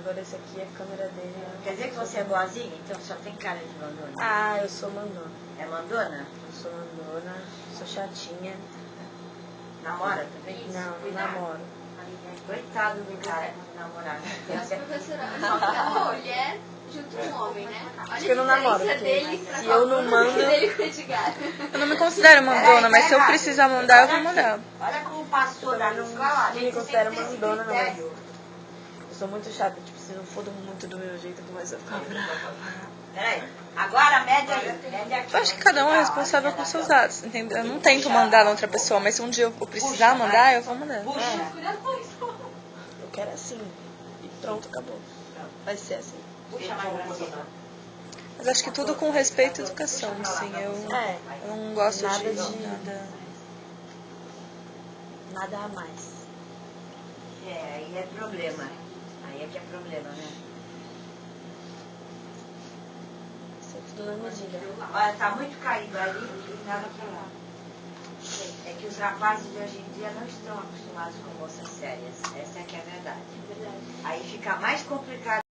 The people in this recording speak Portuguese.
Agora esse aqui, a câmera dele... Quer dizer que você é boazinha? Então só tem cara de mandona. Ah, eu sou mandona. É mandona? Eu sou mandona, sou chatinha. Namora também? Não, não namoro. Coitado do cara que namorar. Mas, professora, uma mulher junto com um homem, né? Olha Acho que eu não namoro, porque dele se eu não mando... dele com o Edgar. Eu não me considero mandona, mas se eu precisar mandar, eu vou mandar. Olha como passou da escola, a Não me gente considero tem que ter esse mandona, não, mas critério. eu sou muito chata. Tipo, se não for muito do meu jeito, eu começo a ficar brava. Peraí, agora mede aí. Mede aqui. Eu acho que cada um é responsável por seus atos, entendeu? Eu não tento mandar na outra pessoa, mas se um dia eu precisar mandar, eu vou mandar. Puxa. Eu quero assim. E pronto, acabou. Vai ser assim. Puxa mais pra cima. Mas acho que tudo com respeito e educação, assim. Eu não gosto Nada de de- nada. Nada a mais. É, aí é problema. Aí é que é problema, né? Isso é tudo na medida. Olha, tá muito caído ali e nada pra lá. É que os rapazes de hoje em dia não estão acostumados com moças sérias. Essa é que é a verdade. Aí fica mais complicado.